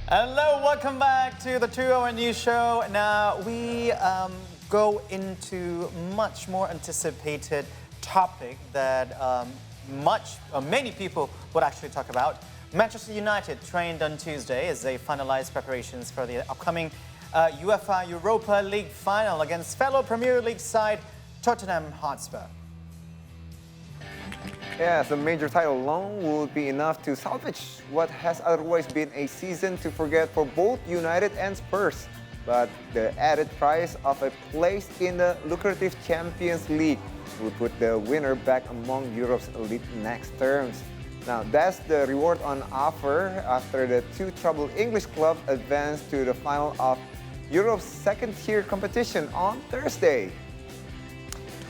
Hello, welcome back to the 2-Hour News Show. Now, we go into much more anticipated topic that many people would actually talk about. Manchester United trained on Tuesday as they finalized preparations for the upcoming UEFA Europa League final against fellow Premier League side Tottenham Hotspur. Yes, a major title alone would be enough to salvage what has otherwise been a season to forget for both United and Spurs. But the added price of a place in the lucrative Champions League would put the winner back among Europe's elite next terms. Now, that's the reward on offer after the two troubled English clubs advanced to the final of Europe's second-tier competition on Thursday.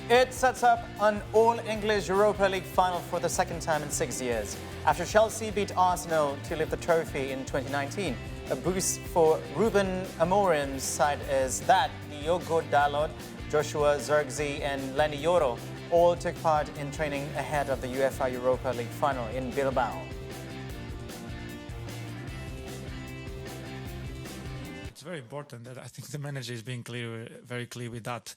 It sets up an all-English Europa League final for the second time in 6 years. After Chelsea beat Arsenal to lift the trophy in 2019, a boost for Ruben Amorim's side is that Diogo Dalot, Joshua Zirkzee and Lenny Yoro all took part in training ahead of the UEFA Europa League final in Bilbao. It's very important that I think the manager is being very clear with that.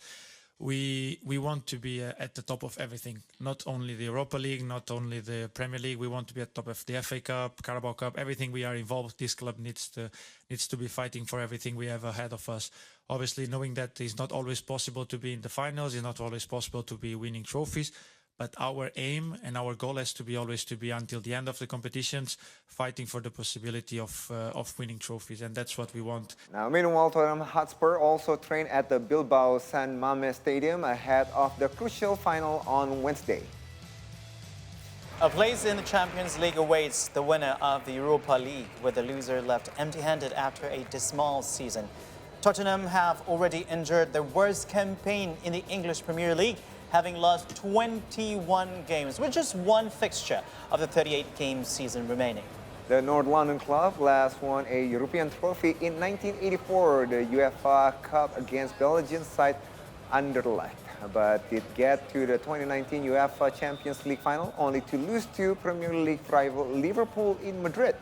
We want to be at the top of everything, not only the Europa League, not only the Premier League. We want to be at the top of the FA Cup, Carabao Cup, everything we are involved. This club needs to be fighting for everything we have ahead of us. Obviously, knowing that it's not always possible to be in the finals, it's not always possible to be winning trophies. But our aim and our goal has to be always to be until the end of the competitions, fighting for the possibility of winning trophies, and that's what we want. Now, meanwhile, Tottenham Hotspur also trained at the Bilbao San Mamés Stadium ahead of the crucial final on Wednesday. A place in the Champions League awaits the winner of the Europa League, with the loser left empty-handed after a dismal season. Tottenham have already endured the worst campaign in the English Premier League, having lost 21 games, with just one fixture of the 38-game season remaining. The North London club last won a European trophy in 1984, the UEFA Cup against Belgian side Anderlecht, but did get to the 2019 UEFA Champions League final only to lose to Premier League rival Liverpool in Madrid.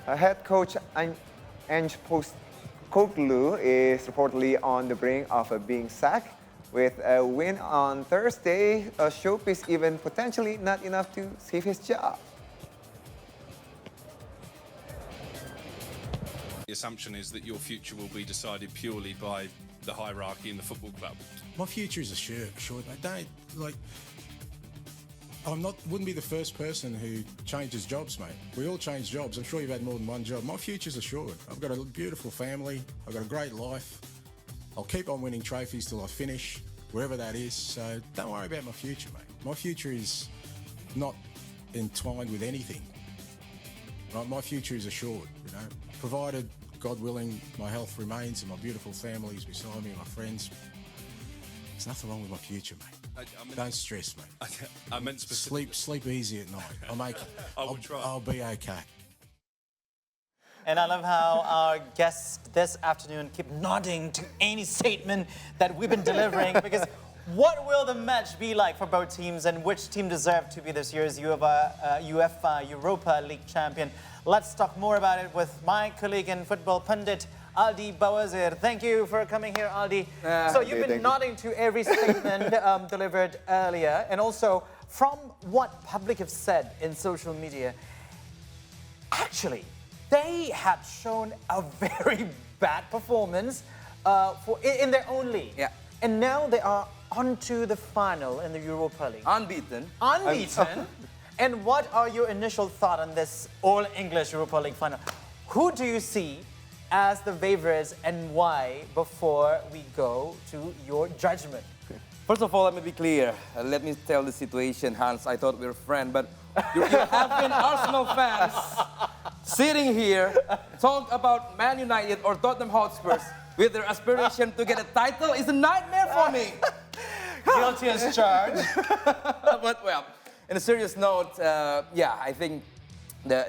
Head coach Ange Postecoglou is reportedly on the brink of being sacked. With a win on Thursday, a showpiece even potentially not enough to save his job. The assumption is that your future will be decided purely by the hierarchy in the football club. My future is assured, mate. Wouldn't be the first person who changes jobs, mate. We all change jobs. I'm sure you've had more than one job. My future's assured. I've got a beautiful family. I've got a great life. I'll keep on winning trophies till I finish, wherever that is. So don't worry about my future, mate. My future is not entwined with anything. Right? My future is assured, provided, God willing, my health remains and my beautiful family is beside me and my friends. There's nothing wrong with my future, mate. Don't stress, mate. I meant specifically. Sleep easy at night. I'll be okay. And I love how our guests this afternoon keep nodding to any statement that we've been delivering, because what will the match be like for both teams, and which team deserves to be this year's UEFA Europa League champion? Let's talk more about it with my colleague and Football Pundit Aldi Bawazier. Thank you for coming here, Aldi. So you've been nodding to every statement delivered earlier, and also from what public have said in social media, actually, they had shown a very bad performance in their own league. Yeah. And now they are on to the final in the Europa League. Unbeaten. Unbeaten. And what are your initial thoughts on this all-English Europa League final? Who do you see as the favorites and why, before we go to your judgment? First of all, let me be clear. Let me tell the situation, Hans. I thought we were friends, but you have been Arsenal fans sitting here, talk about Man United or Tottenham Hotspurs with their aspiration to get a title is a nightmare for me. Guilty as charged. But, well, in a serious note, I think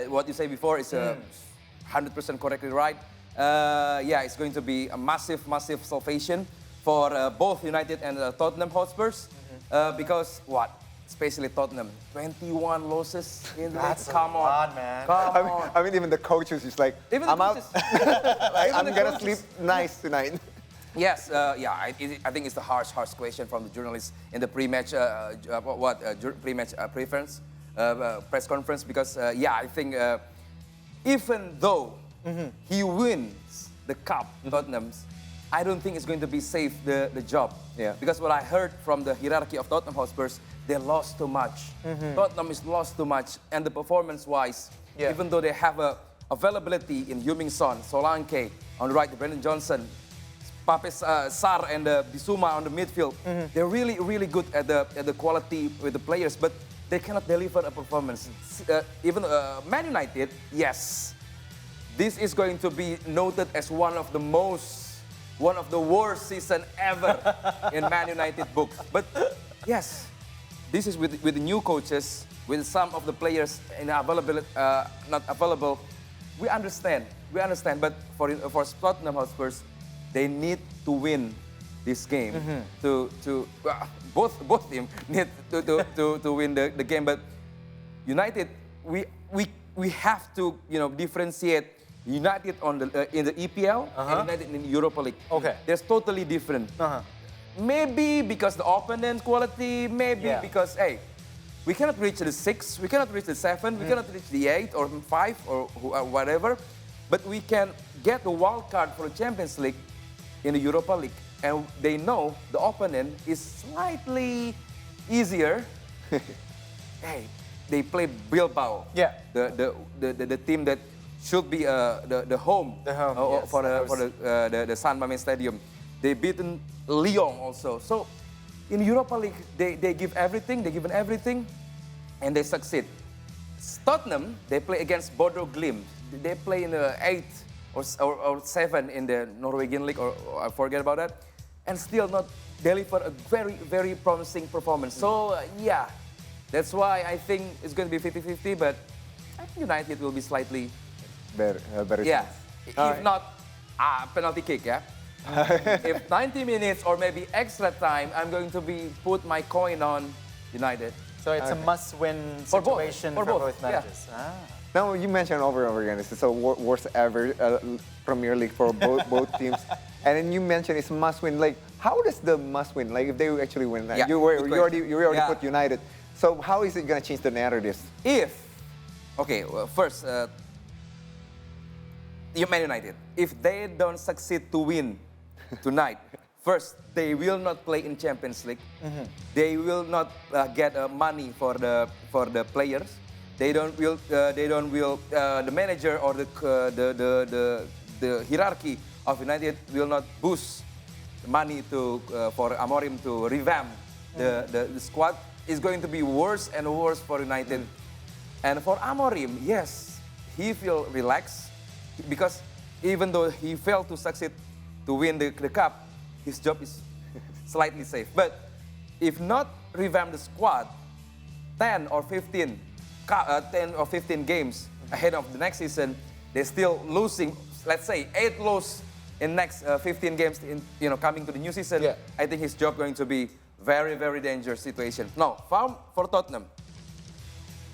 what you say before is 100% correctly right. It's going to be a massive salvation for both United and Tottenham Hotspurs. Because, especially Tottenham. 21 losses in the league. That's a Come on, lot, man. Come on. I mean, even the coaches is like, Even the I'm out. coaches. Like, Even I'm the gonna coaches. sleep nice tonight. Yes, yeah, I think it's the harsh question from the journalists in the pre-match, pre-match preference, press conference, because, yeah, I think even though he wins the cup, Tottenham's, I don't think it's going to be safe, the job. Yeah. Because what I heard from the hierarchy of Tottenham Hotspurs, they lost too much. Tottenham is lost too much, and the performance-wise, Yeah. even though they have a availability in Heung-min Son, Solanke, on the right, Brendan Johnson, Pape Sarr and Bissouma on the midfield. They're really, really good at the quality with the players, but they cannot deliver a performance. Even Man United, yes, this is going to be noted as one of the worst season ever in Man United books. But yes, this is with the new coaches, with some of the players not available. We understand. But for Tottenham Hotspurs, they need to win this game. Both teams need to win the game. But United, we have to differentiate United in the EPL and United in the Europa League. Okay. There's totally different. Maybe because the opponent quality, maybe because we cannot reach the 6, we cannot reach the 7, we cannot reach the 8 or 5 or whatever, but we can get the wild card for the Champions League in the Europa League, and they know the opponent is slightly easier. They play Bilbao. Yeah. The team that should be the home, yes, for the San Mamés Stadium. They beaten Lyon also. So in Europa League, they give everything, they given everything, and they succeed. Tottenham, they play against Bodo Glimt. They play in the 8th or 7 in the Norwegian league, or I forget about that, and still not deliver a very, very promising performance. So yeah, that's why I think it's going to be 50-50, but I think United will be slightly Better yeah. chance. If not, penalty kick, yeah. If 90 minutes or maybe extra time, I'm going to put my coin on United. So it's a must-win For both. situation For for both, both managers. Now, you mentioned over and over again, it's the worst ever Premier League for both teams. And then you mentioned it's must-win. Like, how does the must-win, like if they actually win, Yeah, you good already question. put United. So how is it going to change the narrative? First, Man United, if they don't succeed to win tonight, first, they will not play in Champions League. They will not get money for the players. The manager or the hierarchy of United will not boost money for Amorim to revamp the squad. It's going to be worse and worse for United. And for Amorim, yes, he feel relaxed because even though he failed to succeed to win the cup, his job is slightly safe. But if not revamp the squad, 10 or 15 games ahead of the next season, they're still losing, let's say 8 losses in next 15 games coming to the new season. Yeah. I think his job going to be very, very dangerous situation. Now, for Tottenham,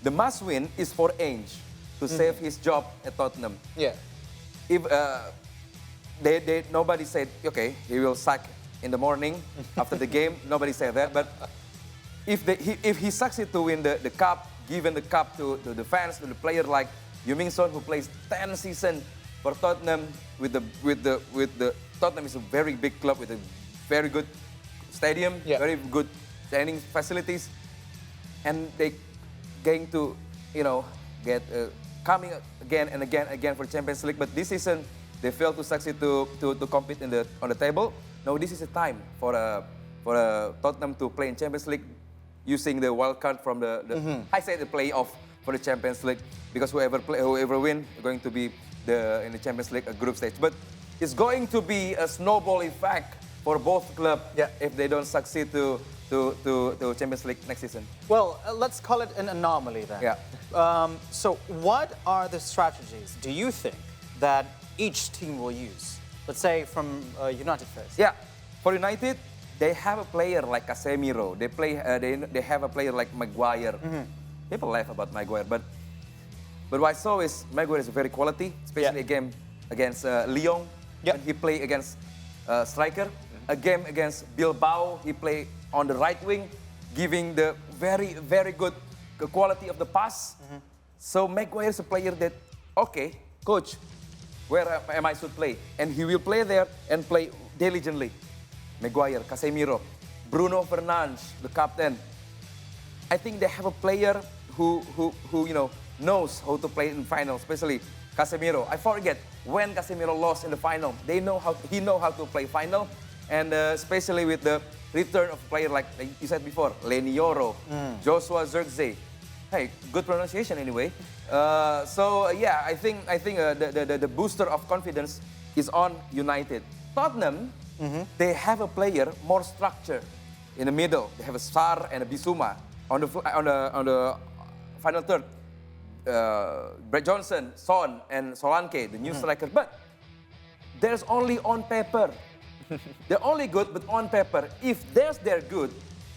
the must win is for Ainge to save his job at Tottenham. Yeah. If nobody said, okay, he will sack in the morning after the game, nobody said that. But if he succeeds to win the cup, given the cup to the fans, to the player like Heung-min Son, who plays 10 seasons for Tottenham, with the Tottenham is a very big club with a very good stadium, very good training facilities, and they going to get coming again and again for Champions League. But this season they failed to succeed to compete on the table. Now this is a time for Tottenham to play in Champions League using the wild card from the I say the playoff for the Champions League, because whoever win going to be in the Champions League a group stage. But it's going to be a snowball effect for both clubs if they don't succeed to Champions League next season. Well, let's call it an anomaly then. Yeah. So what are the strategies, do you think, that each team will use? Let's say from United first. Yeah, for United, they have a player like Casemiro. They have a player like Maguire. People laugh about Maguire, but what I saw is Maguire is very quality, especially a game against Lyon. When he play against striker. A game against Bilbao, he play on the right wing, giving the very, very good quality of the pass. So Maguire is a player that, okay, coach, where am I should play? And he will play there and play diligently. Maguire, Casemiro, Bruno Fernandes, the captain. I think they have a player who knows how to play in final, especially Casemiro. I forget when Casemiro lost in the final. He know how to play final, and especially with the return of a player like you said before, Leny Yoro, Joshua Zirkzee. Hey, good pronunciation anyway. So yeah, I think the booster of confidence is on United. Tottenham, they have a player more structure in the middle. They have a Sar and a Bissouma on the final third. Brett Johnson, Son, and Solanke, the new striker. But there's only on paper. They're only good, but on paper. If they're good,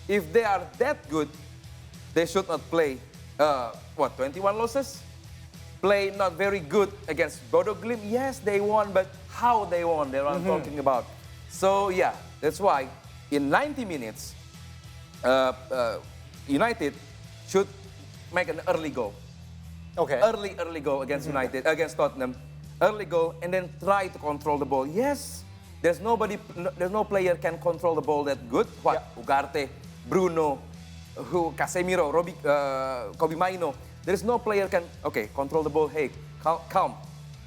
if they are that good, they should not play, 21 losses? Play not very good against Bodo Glimt. Yes, they won, but how they won, that's what I'm talking about. So yeah, that's why in 90 minutes, United should make an early goal. Okay. Early goal against United, against Tottenham. Early goal, and then try to control the ball. Yes, there's no player can control the ball that good. What? Ugarte, Bruno, Casemiro, Kobe Maino. There is no player can, control the ball. Hey, calm,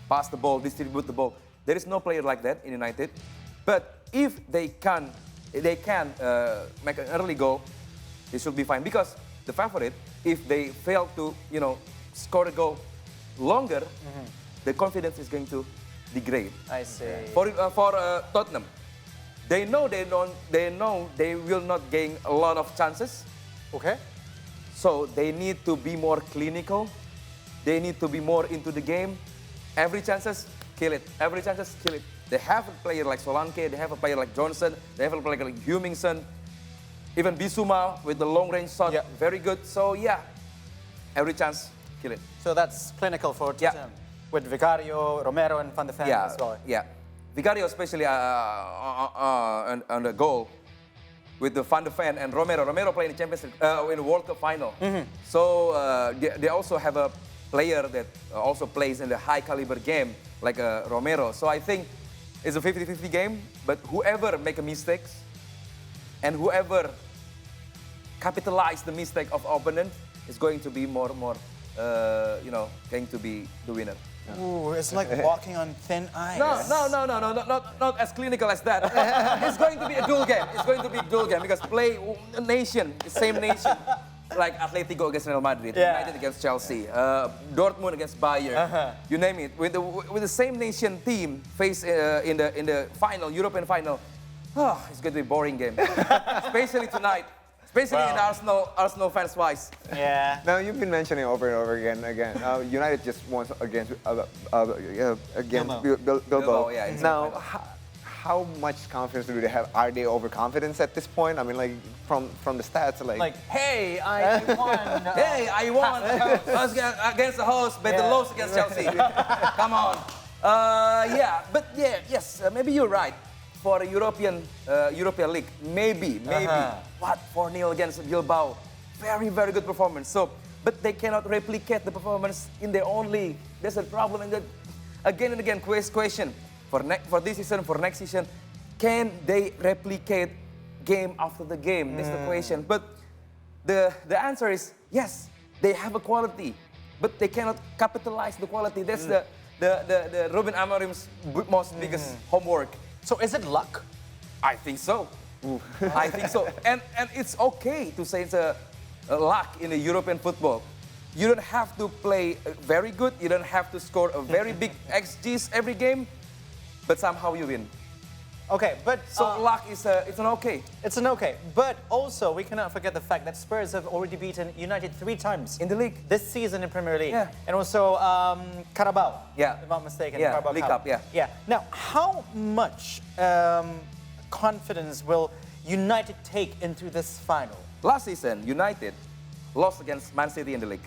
pass the ball, distribute the ball. There is no player like that in United. But if they can make an early goal, they should be fine. Because the favorite, if they fail to, score a goal longer, the confidence is going to degrade. I see. For Tottenham, they know they will not gain a lot of chances. Okay. So they need to be more clinical. They need to be more into the game. Every chances, kill it. Every chances, kill it. They have a player like Solanke. They have a player like Johnson. They have a player like Hummingson. Even Bissouma with the long range shot, very good. So yeah, every chance, kill it. So that's clinical for Tottenham. With Vicario, Romero, and Van de Ven as well. Yeah, Vicario especially on the goal with the Van de Ven and Romero. Romero played in the Champions League, in the World Cup final. So they also have a player that also plays in the high caliber game like Romero. So I think it's a 50-50 game. But whoever make a mistakes and whoever capitalize the mistake of opponent is going to be more, going to be the winner. Ooh, it's like walking on thin ice. Not as clinical as that. It's going to be a dual game. It's going to be a dual game because play nation, the same nation, like Atletico against Real Madrid, United against Chelsea, Dortmund against Bayern, you name it. With the same nation team face in the final, European final, it's going to be a boring game, especially tonight. Especially in Arsenal fans' wise. Yeah. Now you've been mentioning over and over again. United just won against Bilbao. Yeah, now, how much confidence do they have? Are they overconfident at this point? I mean, like from the stats, like hey, I won. Hey, I won against the host, but the loss against Chelsea. Come on. Yes, maybe you're right. For a European League, maybe. What, 4-0 against Bilbao? Very, very good performance. So, but they cannot replicate the performance in their own league. There's a problem. And again and again, question for this season, for next season, can they replicate game after the game? That's the question. But the answer is yes. They have a quality, but they cannot capitalize the quality. That's the Ruben Amorim's most biggest homework. So is it luck? I think so. I think so. And it's okay to say it's a luck in the European football. You don't have to play very good. You don't have to score a very big XGs every game, but somehow you win. Okay, but so luck is it's an okay. It's an okay. But also we cannot forget the fact that Spurs have already beaten United 3 times in the league this season in Premier League. Yeah. And also Carabao. Yeah. If I'm not mistaken. Yeah. Carabao League Cup. Yeah. Yeah. Now, how much confidence will United take into this final? Last season, United lost against Man City in the league.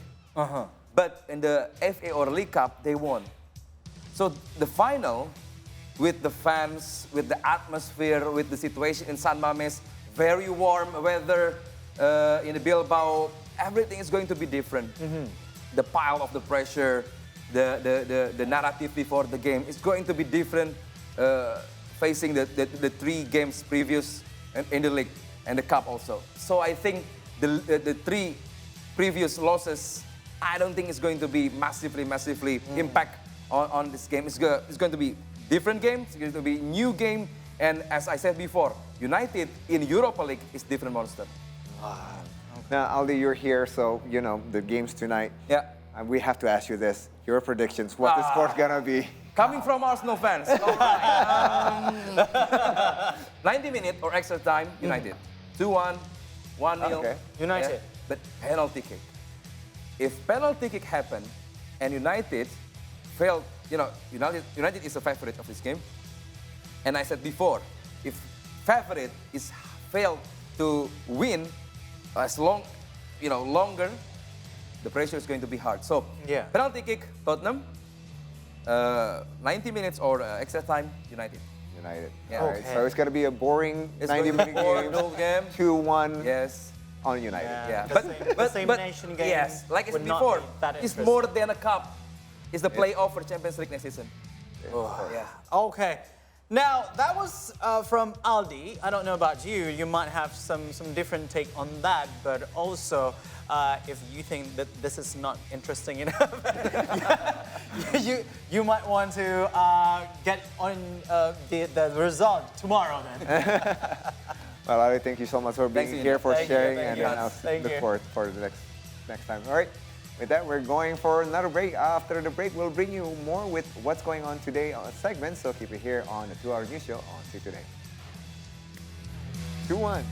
But in the FA or League Cup, they won. So the final, with the fans, with the atmosphere, with the situation in San Mames, very warm weather in the Bilbao, everything is going to be different. The pile of the pressure, the narrative before the game is going to be different facing the 3 games previous in the league and the cup also. So I think the 3 previous losses, I don't think it's going to be massively impact on this game. It's going to be different game, it's going to be new game, and as I said before, United in Europa League is different monster. Now, Aldi, you're here, so you know the games tonight. Yeah. And we have to ask you this: your predictions. What the score's gonna be? Coming from Arsenal fans. 90 minutes or extra time, United. 2-1, 1-0. Okay. United. Yeah, but penalty kick. If penalty kick happen and United failed, you know, United is a favorite of this game. And I said before, if favorite is failed to win as longer, the pressure is going to be hard. So, penalty kick, Tottenham. 90 minutes or extra time, United. United. Yeah. All right, so it's gonna be a boring 90-minute game. 2-1. Yes. On United. Yeah, The same nation game. Yes, like it's would not before. be that It's interesting. more than a cup. It's the playoff for Champions League next season. Yeah. Okay. Now, that was from Aldi. I don't know about you. You might have some different take on that, but also, if you think that this is not interesting enough, you might want to get on the result tomorrow then. Well, Aldi, thank you so much for being Thanks, here, for Thank you, sharing, thank and you. then I'll Thank look you. forward for the next time. All right. With that, we're going for another break. After the break, we'll bring you more with what's going on today on segment. So keep it here on the 2 Hour News Show on See Today. 2-1.